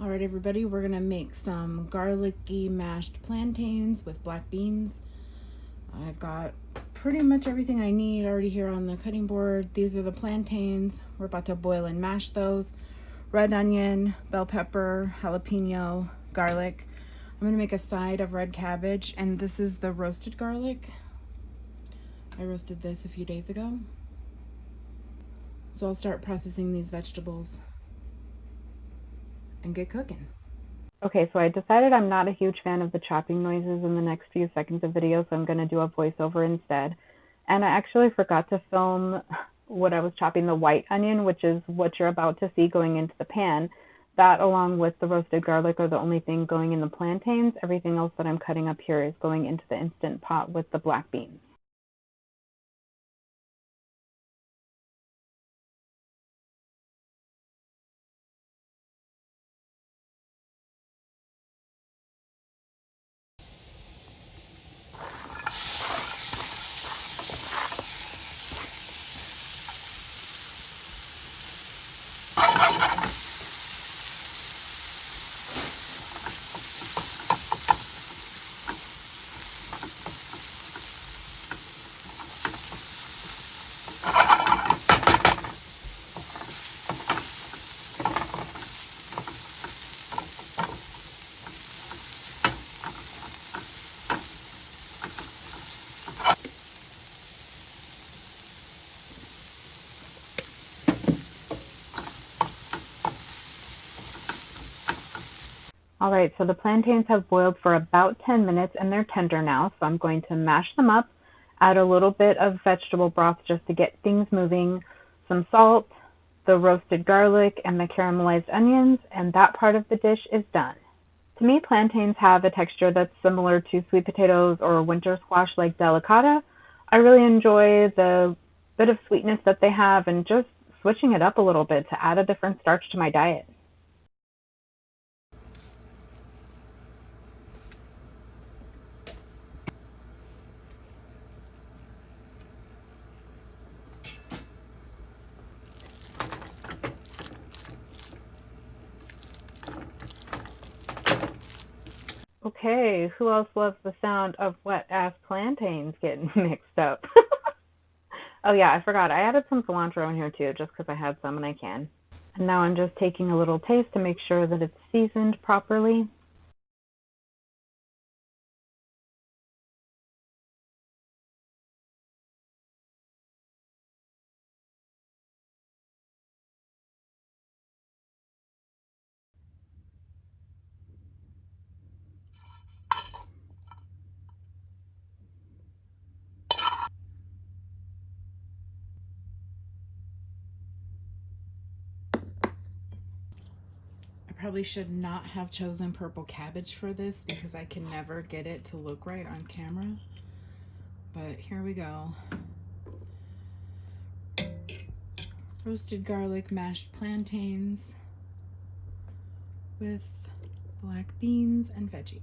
Alright everybody, we're gonna make some garlicky mashed plantains with black beans. I've got pretty much everything I need already here on the cutting board. These are the plantains. We're about to boil and mash those. Red onion, bell pepper, jalapeno, garlic. I'm gonna make a side of red cabbage, and this is the roasted garlic. I roasted this a few days ago. So I'll start processing these vegetables and get cooking. Okay, so I decided I'm not a huge fan of the chopping noises in the next few seconds of video, so I'm going to do a voiceover instead. And I actually forgot to film what I was chopping, the white onion, which is what you're about to see going into the pan. That, along with the roasted garlic, are the only thing going in the plantains. Everything else that I'm cutting up here is going into the Instant Pot with the black beans. All right, so the plantains have boiled for about 10 minutes and they're tender now, so I'm going to mash them up, add a little bit of vegetable broth just to get things moving, some salt, the roasted garlic, and the caramelized onions, and that part of the dish is done. To me, plantains have a texture that's similar to sweet potatoes or winter squash like delicata. I really enjoy the bit of sweetness that they have and just switching it up a little bit to add a different starch to my diet. Okay, who else loves the sound of wet-ass plantains getting mixed up? Oh yeah, I forgot. I added some cilantro in here too, just because I had some and I can. And now I'm just taking a little taste to make sure that it's seasoned properly. I probably should not have chosen purple cabbage for this because I can never get it to look right on camera. But here we go. Roasted garlic mashed plantains with black beans and veggies.